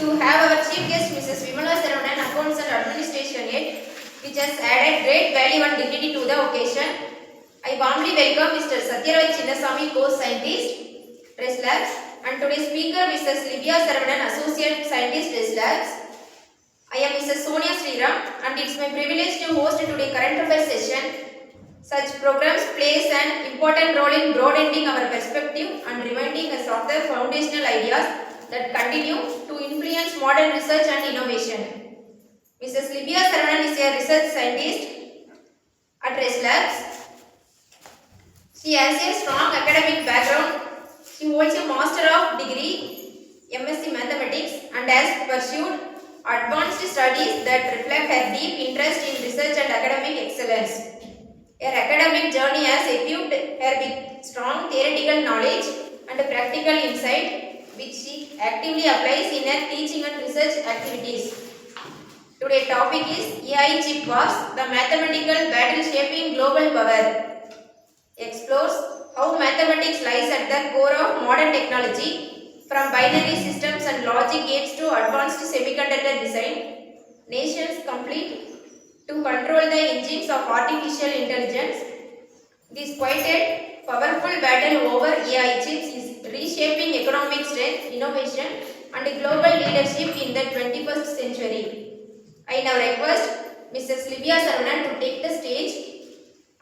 to have our chief guest Mrs. Vimala Saravanan, Accounts and Administration Head, which has added great value and dignity to the occasion. I warmly welcome Mr. Satyaraj Chinnasamy, Co-Scientist, Rest Labs, and today's speaker Mrs. Livia Saravanan, Associate Scientist, Rest Labs. I am Mrs. Sonia Sriram, and it's my privilege to host today's current affairs session. Such programs plays an important role in broadening our perspective and reminding us of the foundational ideas that continue to influence modern research and innovation. Mrs. Livia Saravanan is a research scientist at Rest Labs. She has a strong academic background. She holds a Master of Degree, MSc Mathematics, and has pursued advanced studies that reflect her deep interest in research and academic excellence. Her academic journey has equipped her with strong theoretical knowledge and practical insight, which she actively applies in her teaching and research activities. Today's topic is AI chip wars, the mathematical battle shaping global power. Explores how mathematics lies at the core of modern technology, from binary systems and logic gates to advanced semiconductor design. Nations complete to control the engines of artificial intelligence. This quite a powerful battle over AI chips is reshaping economic strength, innovation, and global leadership in the 21st century. I now request Mrs. Livia Saravanan to take the stage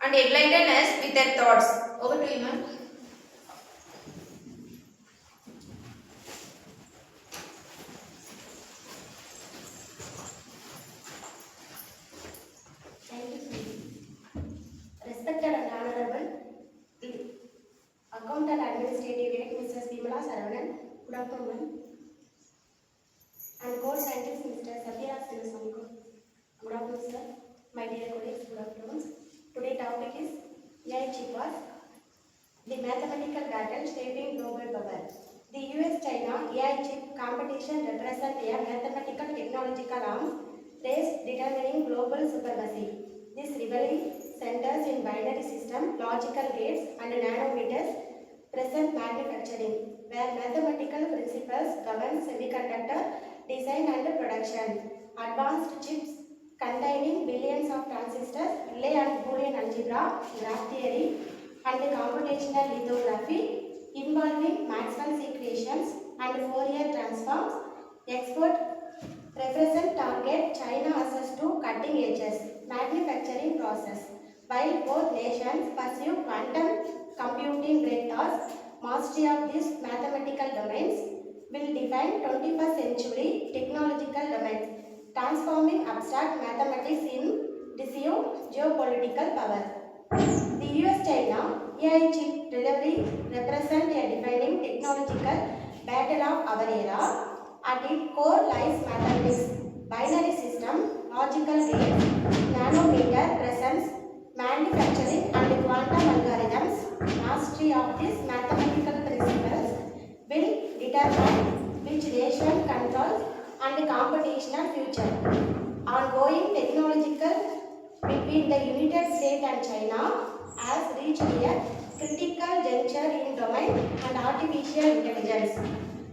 and enlighten us with her thoughts. Over to you, ma'am. Respected and Honorable Accountant Administrative Head Mrs. Vimala Saravanan, good afternoon, and Co-Scientist Mr. Satyaraj Chinnasamy, good afternoon, sir. My dear colleagues, good afternoon. Today's topic is AI chip wars, the mathematical battle shaping global power. The US-China AI chip competition represents a mathematical technological arms race determining global supremacy. This rivalry centers in binary system, logical gates, and nanometers present manufacturing, where mathematical principles govern semiconductor design and production. Advanced chips containing billions of transistors rely on Boolean algebra, graph theory, and computational lithography involving Maxwell's equations and Fourier transforms. Export represent target China access to cutting edges manufacturing process. While both nations pursue quantum computing breakthroughs, mastery of these mathematical domains will define 21st century technological domains, transforming abstract mathematics in decisive geopolitical power. The US-China AI chip delivery represents a defining technological battle of our era. At its core lies mathematics, binary system, logical gates, nanometer presence, manufacturing, and quantum algorithms. Mastery of these mathematical principles will determine which nation controls and computational future. Ongoing technological between the United States and China has reached a critical juncture in domain and artificial intelligence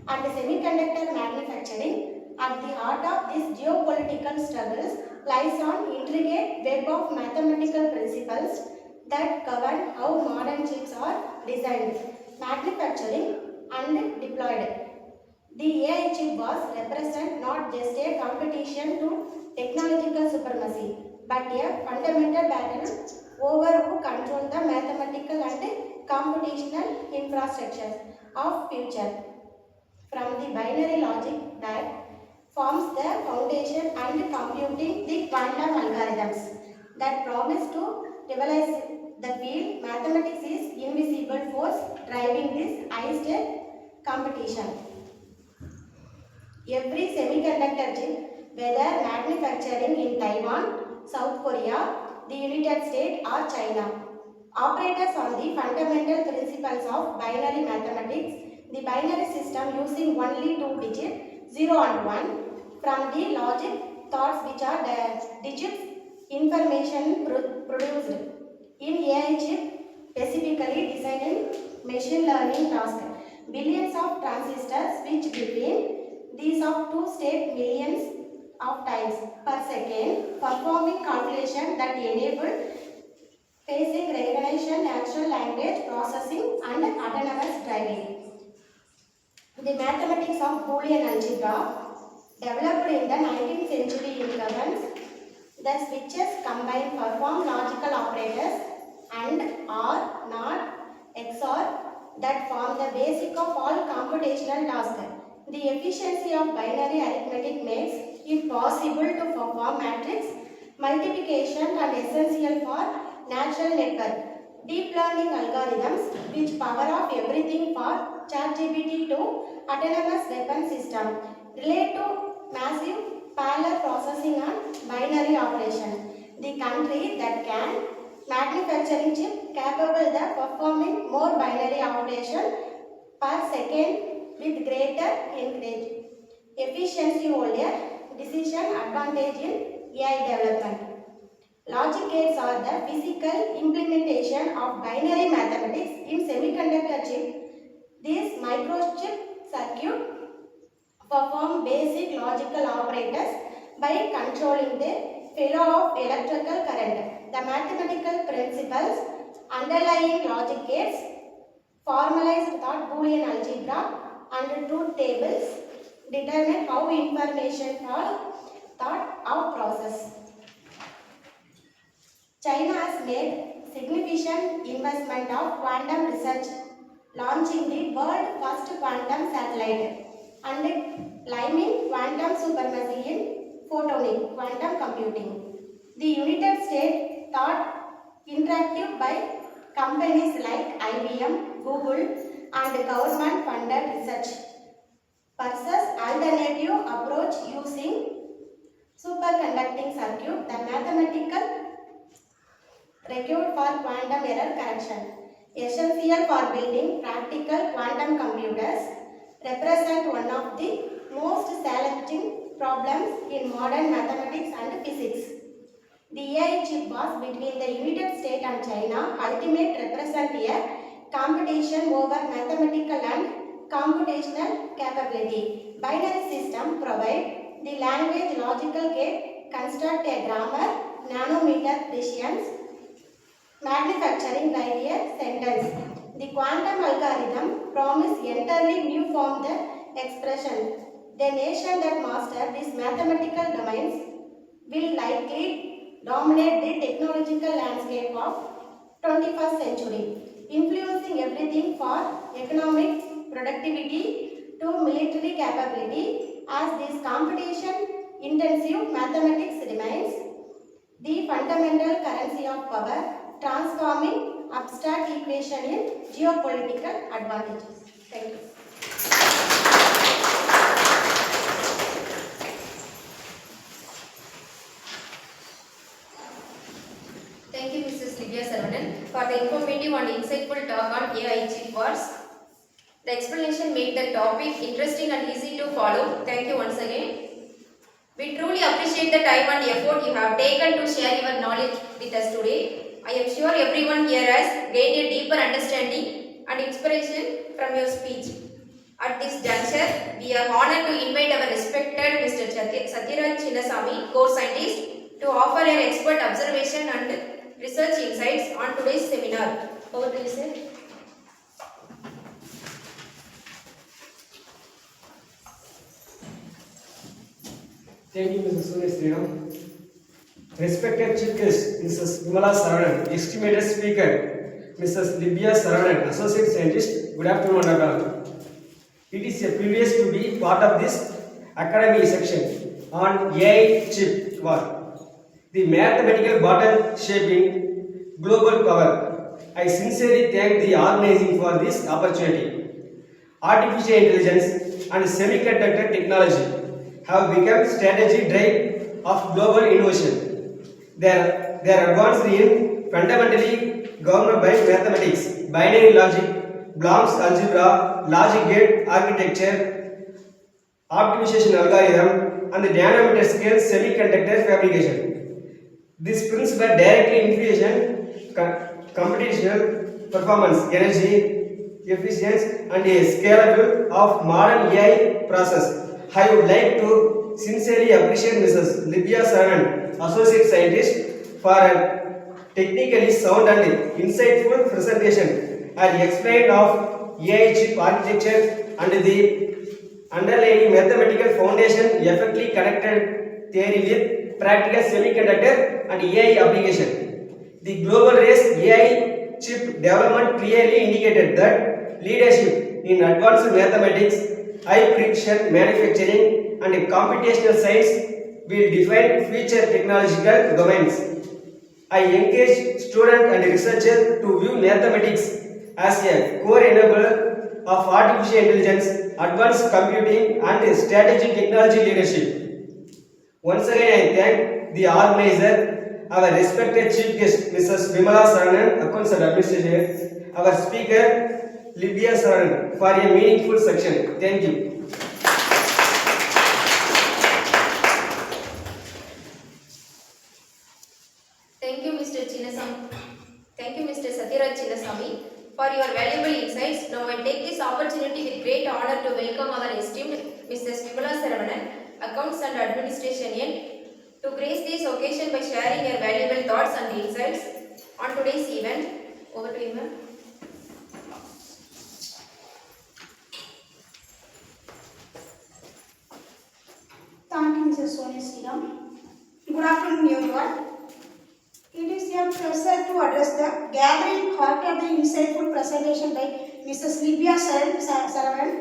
and semiconductor manufacturing. At the heart of these geopolitical struggles lies an intricate web of mathematical principles that govern how modern chips are designed, manufactured, and deployed. The AI chip wars represent not just a competition to technological supremacy, but a fundamental battle over who control the mathematical and computational infrastructure of future. From the binary logic that forms the foundation and computing the quantum algorithms that promise to revolutionize the field, mathematics is invisible force driving this high-stake competition. Every semiconductor chip, whether manufacturing in Taiwan, South Korea, the United States or China, operates on the fundamental principles of binary mathematics. The binary system using only two digits, 0 and 1, from the logic thoughts which are the digits information produced in AI chip, specifically designed in machine learning task. Billions of transistors switch between These are two-step millions of times per second, performing calculation that enable basic recognition, natural language processing and autonomous driving. The mathematics of Boolean algebra, developed in the 19th century in Governance, the switches combine perform logical operators and or, not, XOR that form the basic of all computational tasks. The efficiency of binary arithmetic makes it possible to perform matrix multiplication and essential for natural network. Deep learning algorithms which power off everything for ChatGPT to autonomous weapon system relate to massive parallel processing and binary operation. The country that can manufacturing chip capable of performing more binary operation per second with greater efficiency hold a decision advantage in AI development. Logic gates are the physical implementation of binary mathematics in semiconductor chip. These microchip circuit perform basic logical operators by controlling the flow of electrical current. The mathematical principles underlying logic gates, formalized thought Boolean algebra and truth tables determine how information thought of process. China has made significant investment of quantum research, launching the world first quantum satellite and climbing quantum supremacy in photonic quantum computing. The United States thought interactive by companies like IBM, Google and government funded research versus alternative approach using superconducting circuit, the mathematical required for quantum error correction, essential for building practical quantum computers, represent one of the most challenging problems in modern mathematics and physics. The AI chip was between the United States and China ultimate represent a competition over mathematical and computational capability. Binary system provide the language logical gate, construct a grammar, nanometer precision, manufacturing write a sentence. The quantum algorithm promise entirely new form the expression. The nation that master these mathematical domains will likely dominate the technological landscape of 21st century, influencing everything for economic productivity to military capability. As this competition intensive mathematics remains the fundamental currency of power, transforming abstract equation in geopolitical advantages. Thank you. Thank you, Mrs. Livia Saravanan, for the informative and insightful talk on AI chip wars. The explanation made the topic interesting and easy to follow. Thank you once again. We truly appreciate the time and effort you have taken to share your knowledge with us today. I am sure everyone here has gained a deeper understanding and inspiration from your speech. At this juncture, we are honored to invite our respected Mr. Sathiraj Chinnasamy, core scientist, to offer an expert observation and research insights on today's seminar. Over to you, sir. Thank you, Mrs. Suresh Sriram. Respected Chief Guest, Mrs. Vimala Saravanan, esteemed Speaker, Mrs. Livia Saravanan, Associate Scientist, good afternoon, all. It is a privilege to be part of this academic section on AI chip war, the mathematical button shaping global power. I sincerely thank the organizing for this opportunity. Artificial intelligence and semiconductor technology have become strategic drive of global innovation. They are advanced in fundamentally governed by mathematics, binary logic, Bloom's algebra, logic gate architecture, optimization algorithm, and the nanometer scale semiconductor fabrication. These principles directly influence computational performance, energy efficiency, and a scalability of modern AI process. I would like to sincerely appreciate Mrs. Libya Saravanan, Associate Scientist, for a technically sound and insightful presentation and explain of AI chip architecture and the underlying mathematical foundation effectively connected theory with practical semiconductor and AI application. The global race AI chip development clearly indicated that leadership in advanced mathematics, high precision manufacturing and computational science will define future technological domains. I encourage students and researchers to view mathematics as a core enabler of artificial intelligence, advanced computing and strategic technology leadership. Once again, I thank the organizer, our respected chief guest, Mrs. Vimala Saravanan, Accounts and Administration, our speaker, Libya Saravanan, for a meaningful section. Thank you. Thank you, Mr. Chinnasamy. Thank you, Mr. Satyaraj Chinnasamy, for your valuable insights. Now I take this opportunity with great honor to welcome our esteemed Mrs. Vimala Saravanan, Accounts and Administration N, to grace this occasion by sharing her valuable thoughts and insights on today's event. Over to you, ma'am. Thank you, Mrs. Sonia Sriram. Good afternoon, everyone. It is a pleasure to address the gathering after the insightful presentation by Mrs. Libya Saravanan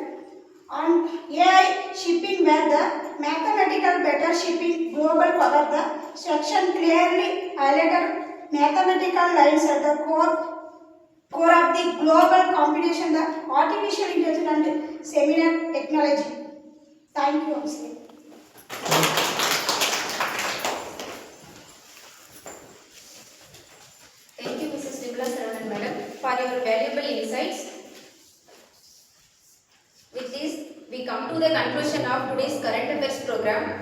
on AI shipping, where the mathematical better shipping global power. The section clearly highlighted mathematical lines at the core of the global competition, the artificial intelligence and seminar technology. Thank you, Mr. Thank you, Mrs. Vimala Saravanan, madam, for your valuable insights. With this, we come to the conclusion of today's current affairs program.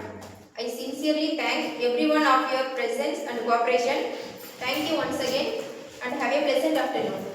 I sincerely thank everyone of your presence and cooperation. Thank you once again and have a pleasant afternoon.